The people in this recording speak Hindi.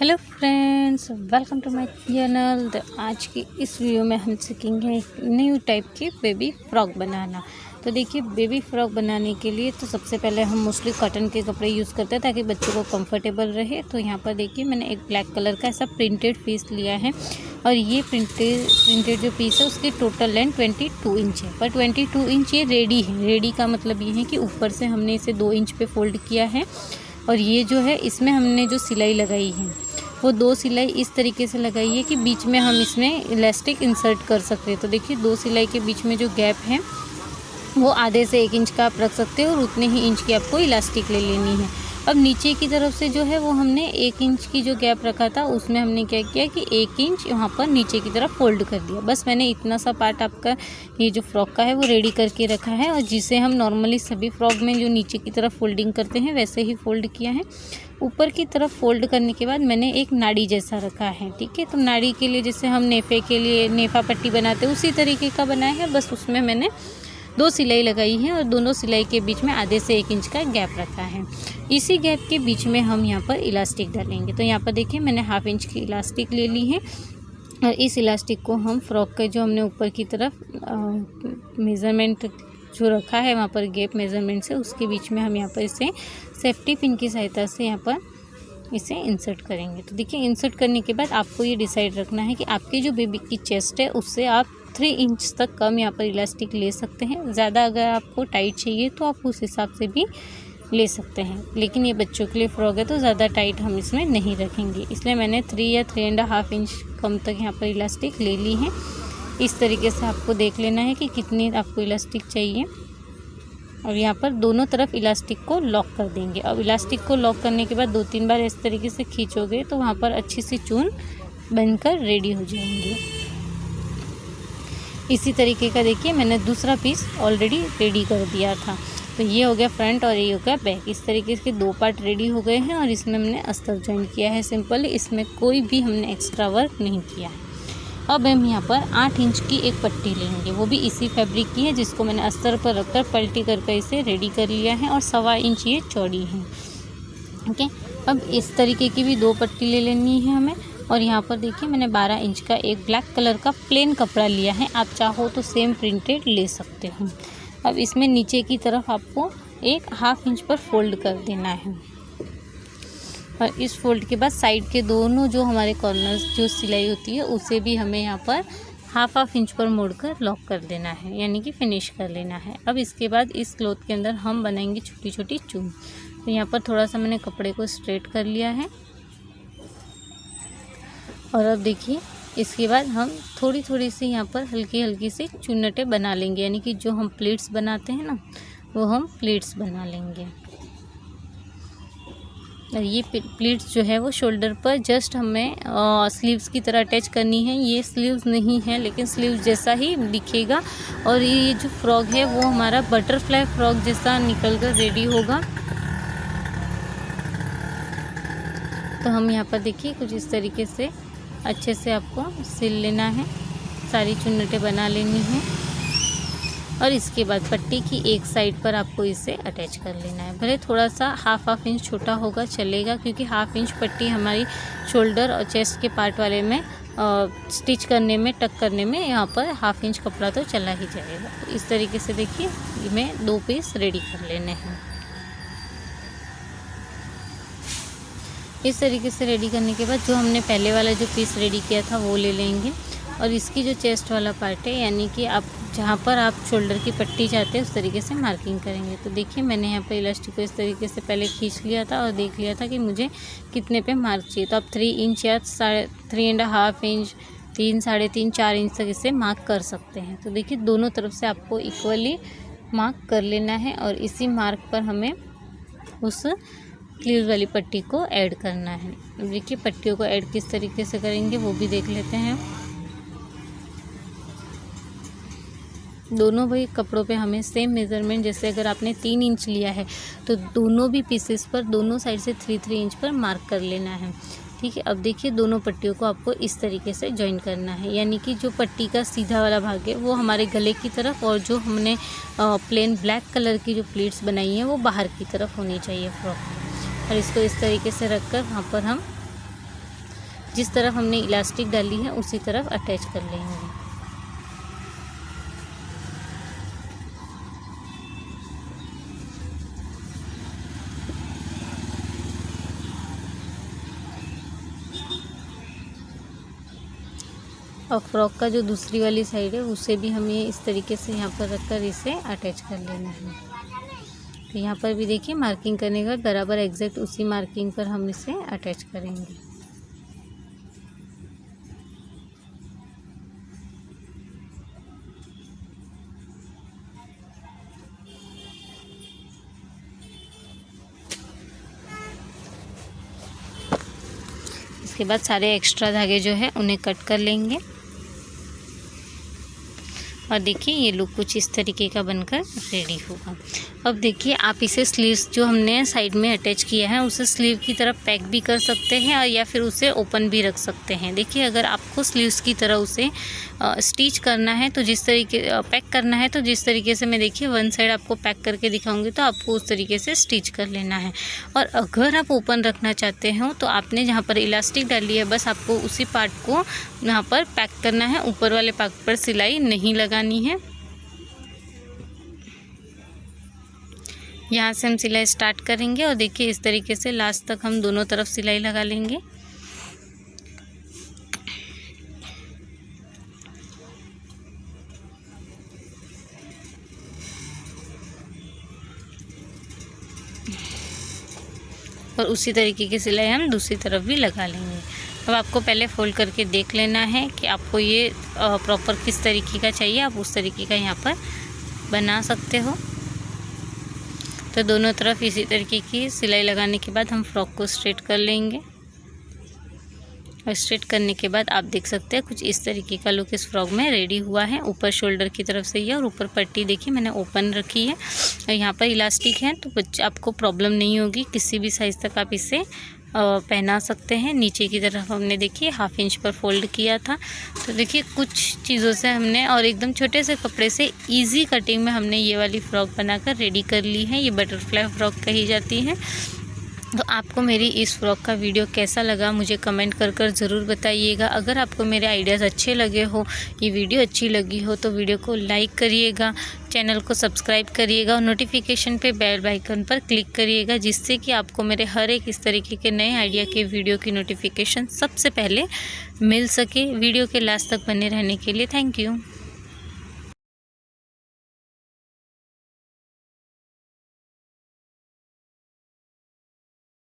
Hello friends, welcome to my channel. तो आज की इस वीडियो में हम सीखेंगे न्यू टाइप की बेबी फ्रॉक बनाना। तो देखिए, बेबी फ्रॉक बनाने के लिए तो सबसे पहले हम मोस्टली कॉटन के कपड़े यूज़ करते हैं ताकि बच्चों को कंफर्टेबल रहे। तो यहाँ पर देखिए, मैंने एक ब्लैक कलर का ऐसा प्रिंटेड पीस लिया है और ये प्रिंटेड जो पीस है उसकी टोटल लेंथ 22 इंच है। पर 22 इंच ये रेडी है। रेडी का मतलब ये है कि ऊपर से हमने इसे 2 इंच पे फोल्ड किया है और ये जो है इसमें हमने जो सिलाई लगाई है वो 2 सिलाई इस तरीके से लगाई है कि बीच में हम इसमें इलास्टिक इंसर्ट कर सकते हैं। तो देखिए, 2 सिलाई के बीच में जो गैप है वो आधे से 1 इंच का आप रख सकते हो और उतने ही इंच की आपको इलास्टिक ले लेनी है। अब नीचे की तरफ से जो है वो हमने 1 इंच की जो गैप रखा था उसमें हमने क्या किया कि 1 इंच यहाँ पर नीचे की तरफ फोल्ड कर दिया। बस मैंने इतना सा पार्ट आपका ये जो फ्रॉक का है वो रेडी करके रखा है और जिसे हम नॉर्मली सभी फ्रॉक में जो नीचे की तरफ फोल्डिंग करते हैं वैसे ही फोल्ड किया है। ऊपर की तरफ फोल्ड करने के बाद मैंने एक नाड़ी जैसा रखा है। ठीक है, तो नाड़ी के लिए जैसे हम नेफे के लिए नेफा पट्टी बनाते हैं उसी तरीके का बनाया है। बस उसमें मैंने 2 सिलाई लगाई है और दोनों सिलाई के बीच में आधे से 1 इंच का गैप रखा है। इसी गैप के बीच में हम यहाँ पर इलास्टिक डालेंगे। तो यहाँ पर देखिए, मैंने 1/2 इंच की इलास्टिक ले ली है और इस इलास्टिक को हम फ्रॉक के जो हमने ऊपर की तरफ मेज़रमेंट जो रखा है वहाँ पर गैप मेज़रमेंट से उसके बीच में हम यहाँ पर इसे सेफ्टी पिन की सहायता से यहाँ पर इसे इंसर्ट करेंगे। तो देखिए, इंसर्ट करने के बाद आपको ये डिसाइड रखना है कि आपकी जो बेबी की चेस्ट है उससे आप 3 इंच तक कम यहाँ पर इलास्टिक ले सकते हैं। ज़्यादा अगर आपको टाइट चाहिए तो आप उस हिसाब से भी ले सकते हैं, लेकिन ये बच्चों के लिए फ्रॉक है तो ज़्यादा टाइट हम इसमें नहीं रखेंगे। इसलिए मैंने 3 या 3.5 इंच कम तक यहाँ पर इलास्टिक ले ली है। इस तरीके से आपको देख लेना है कि कितनी आपको इलास्टिक चाहिए और यहाँ पर दोनों तरफ इलास्टिक को लॉक कर देंगे। अब इलास्टिक को लॉक करने के बाद 2-3 बार इस तरीके से खींचोगे तो वहाँ पर अच्छी सी चून बनकर रेडी हो जाएंगे। इसी तरीके का देखिए, मैंने दूसरा पीस ऑलरेडी रेडी कर दिया था। तो ये हो गया फ्रंट और ये हो गया बैक। इस तरीके के 2 पार्ट रेडी हो गए हैं और इसमें हमने अस्तर जॉइन किया है सिंपल। इसमें कोई भी हमने एक्स्ट्रा वर्क नहीं किया है। अब हम यहाँ पर 8 इंच की एक पट्टी लेंगे, वो भी इसी फैब्रिक की है जिसको मैंने अस्तर पर रखकर पलटी करके इसे रेडी कर लिया है और 1.25 इंच ये चौड़ी है। ओके, अब इस तरीके की भी 2 पट्टी ले लेनी है हमें। और यहाँ पर देखिए, मैंने 12 इंच का एक ब्लैक कलर का प्लेन कपड़ा लिया है। आप चाहो तो सेम प्रिंटेड ले सकते हो। अब इसमें नीचे की तरफ आपको एक 1/2 इंच पर फोल्ड कर देना है और इस फोल्ड के बाद साइड के दोनों जो हमारे कॉर्नर्स जो सिलाई होती है उसे भी हमें यहाँ पर 1/2 इंच पर मोड़कर लॉक कर देना है, यानी कि फिनिश कर लेना है। अब इसके बाद इस क्लॉथ के अंदर हम बनाएंगे छोटी छोटी चून। तो यहाँ पर थोड़ा सा मैंने कपड़े को स्ट्रेट कर लिया है और अब देखिए, इसके बाद हम थोड़ी थोड़ी सी यहाँ पर हल्की हल्की सी चुन्नटें बना लेंगे, यानी कि जो हम प्लीट्स बनाते हैं ना वो हम प्लीट्स बना लेंगे। और ये प्लीट्स जो है वो शोल्डर पर जस्ट हमें स्लीव्स की तरह अटैच करनी है। ये स्लीव्स नहीं है लेकिन स्लीव्स जैसा ही दिखेगा और ये जो फ्रॉक है वो हमारा बटरफ्लाई फ्रॉक जैसा निकल कर रेडी होगा। तो हम यहाँ पर देखिए कुछ इस तरीके से अच्छे से आपको सिल लेना है, सारी चुन्नटें बना लेनी है और इसके बाद पट्टी की एक साइड पर आपको इसे अटैच कर लेना है। भले थोड़ा सा 1/2 इंच छोटा होगा चलेगा, क्योंकि 1/2 इंच पट्टी हमारी शोल्डर और चेस्ट के पार्ट वाले में स्टिच करने में टक करने में यहाँ पर 1/2 इंच कपड़ा तो चला ही जाएगा। तो इस तरीके से देखिए, मैं 2 पीस रेडी कर लेने हैं। इस तरीके से रेडी करने के बाद जो हमने पहले वाला जो पीस रेडी किया था वो ले लेंगे और इसकी जो चेस्ट वाला पार्ट है, यानी कि आप जहाँ पर आप शोल्डर की पट्टी चाहते हैं उस तरीके से मार्किंग करेंगे। तो देखिए, मैंने यहाँ पर इलास्टिक को इस तरीके से पहले खींच लिया था और देख लिया था कि मुझे कितने पे मार्क चाहिए। तो आप 3 इंच या 3.5 इंच 3, 3.5, 4 इंच तक इसे मार्क कर सकते हैं। तो देखिए, दोनों तरफ से आपको इक्वली मार्क कर लेना है और इसी मार्क पर हमें उस स्लीव वाली पट्टी को ऐड करना है। देखिए, पट्टियों को ऐड किस तरीके से करेंगे वो भी देख लेते हैं। दोनों भाई कपड़ों पे हमें सेम मेज़रमेंट, जैसे अगर आपने 3 इंच लिया है तो दोनों भी पीसेस पर दोनों साइड से 3-3 इंच पर मार्क कर लेना है। ठीक है, अब देखिए, दोनों पट्टियों को आपको इस तरीके से जॉइन करना है, यानी कि जो पट्टी का सीधा वाला भाग है वो हमारे गले की तरफ और जो हमने प्लेन ब्लैक कलर की जो प्लीट्स बनाई हैं वो बाहर की तरफ होनी चाहिए फ्रॉक। और इसको इस तरीके से रखकर वहाँ पर हम जिस तरफ हमने इलास्टिक डाली है उसी तरफ अटैच कर लेंगे। और फ्रॉक का जो दूसरी वाली साइड है उसे भी हमें इस तरीके से यहाँ पर रखकर इसे अटैच कर लेना है। तो यहाँ पर भी देखिए मार्किंग करने का बराबर एग्जैक्ट उसी मार्किंग पर हम इसे अटैच करेंगे। इसके बाद सारे एक्स्ट्रा धागे जो है उन्हें कट कर लेंगे। और देखिए ये लुक कुछ इस तरीके का बनकर रेडी होगा। अब देखिए आप इसे स्लीव्स जो हमने साइड में अटैच किया है उसे स्लीव की तरफ पैक भी कर सकते हैं और या फिर उसे ओपन भी रख सकते हैं। देखिए अगर आपको स्लीव्स की तरह उसे स्टिच करना है तो पैक करना है तो जिस तरीके से मैं देखिए वन साइड आपको पैक करके दिखाऊंगी तो आपको उस तरीके से स्टिच कर लेना है। और अगर आप ओपन रखना चाहते हो तो आपने जहाँ पर इलास्टिक डाली है बस आपको उसी पार्ट को यहाँ पर पैक करना है, ऊपर वाले पार्ट पर सिलाई नहीं लगानी है। यहाँ से हम सिलाई स्टार्ट करेंगे और देखिए इस तरीके से लास्ट तक हम दोनों तरफ सिलाई लगा लेंगे। और उसी तरीके की सिलाई हम दूसरी तरफ भी लगा लेंगे। अब आपको पहले फोल्ड करके देख लेना है कि आपको ये प्रॉपर किस तरीके का चाहिए, आप उस तरीके का यहाँ पर बना सकते हो। तो दोनों तरफ इसी तरीके की सिलाई लगाने के बाद हम फ्रॉक को स्ट्रेट कर लेंगे। और स्ट्रेट करने के बाद आप देख सकते हैं कुछ इस तरीके का लुक इस फ्रॉक में रेडी हुआ है। ऊपर शोल्डर की तरफ से ये और ऊपर पट्टी देखिए मैंने ओपन रखी है और यहाँ पर इलास्टिक है तो आपको प्रॉब्लम नहीं होगी, किसी भी साइज़ तक आप इसे पहना सकते हैं। नीचे की तरफ हमने देखिए 1/2 इंच पर फोल्ड किया था। तो देखिए कुछ चीज़ों से हमने और एकदम छोटे से कपड़े से इजी कटिंग में हमने ये वाली फ़्रॉक बनाकर रेडी कर ली है। ये बटरफ्लाई फ्रॉक कही जाती है। तो आपको मेरी इस फ्रॉक का वीडियो कैसा लगा मुझे कमेंट कर ज़रूर बताइएगा। अगर आपको मेरे आइडियाज़ अच्छे लगे हो, ये वीडियो अच्छी लगी हो तो वीडियो को लाइक करिएगा, चैनल को सब्सक्राइब करिएगा और नोटिफिकेशन पे बेल आइकन पर क्लिक करिएगा, जिससे कि आपको मेरे हर एक इस तरीके के नए आइडिया के वीडियो की नोटिफिकेशन सबसे पहले मिल सके। वीडियो के लास्ट तक बने रहने के लिए थैंक यू।